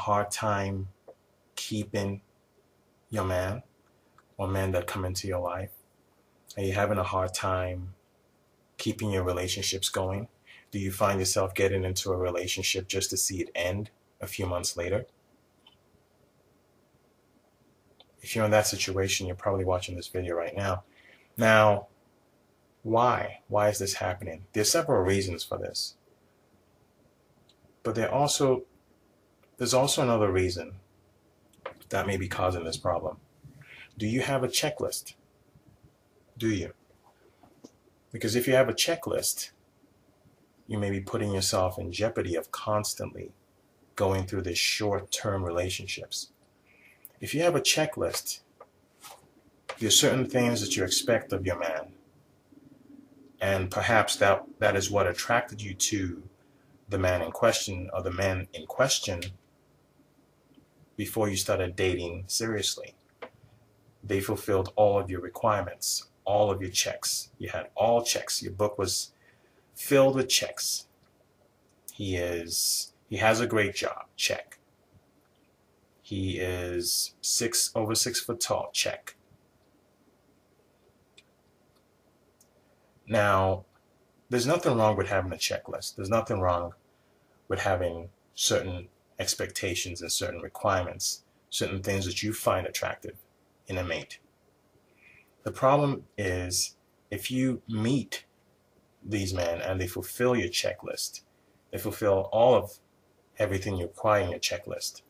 hard time keeping your man or men that come into your life? Are you having a hard time keeping your relationships going? Do you find yourself getting into a relationship just to see it end a few months later? If you're in that situation, you're probably watching this video right now. Now, why? Why is this happening? There's several reasons for this. But there's also another reason that may be causing this problem. Do you have a checklist? Do you? Because if you have a checklist, you may be putting yourself in jeopardy of constantly going through these short-term relationships. If you have a checklist, there's certain things that you expect of your man. And perhaps that is what attracted you to the man in question or the men in question before you started dating seriously. They fulfilled all of your requirements, all of your checks. You had all checks. Your book was filled with checks. He has a great job, check. He is over 6 foot tall, check. Now, there's nothing wrong with having a checklist. There's nothing wrong with having certain expectations and certain requirements, certain things that you find attractive in a mate. The problem is if you meet these men and they fulfill your checklist, they fulfill all of everything you require in your checklist,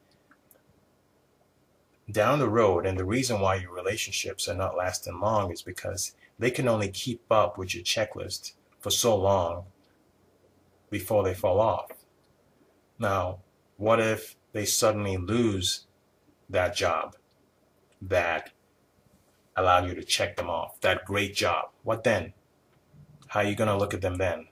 down the road, and the reason why your relationships are not lasting long is because they can only keep up with your checklist for so long before they fall off. Now, what if they suddenly lose that job that allowed you to check them off, that great job? What then? How are you going to look at them then?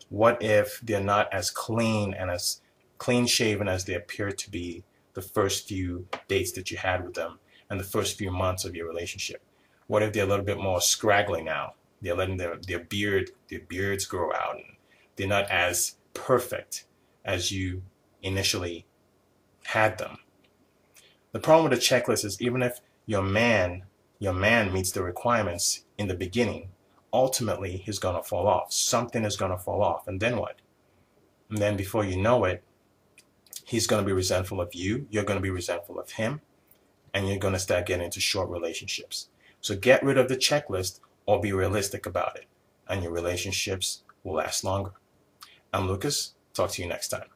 What if they're not as clean and as clean-shaven as they appear to be the first few dates that you had with them and the first few months of your relationship? What if they're a little bit more scraggly now? They're letting their beards grow out, and they're not as perfect as you initially had them. The problem with the checklist is even if your man meets the requirements in the beginning, ultimately he's going to fall off. Something is going to fall off. And then what? And then before you know it, he's going to be resentful of you. You're going to be resentful of him. And you're going to start getting into short relationships. So get rid of the checklist or be realistic about it. And your relationships will last longer. I'm Lucas. Talk to you next time.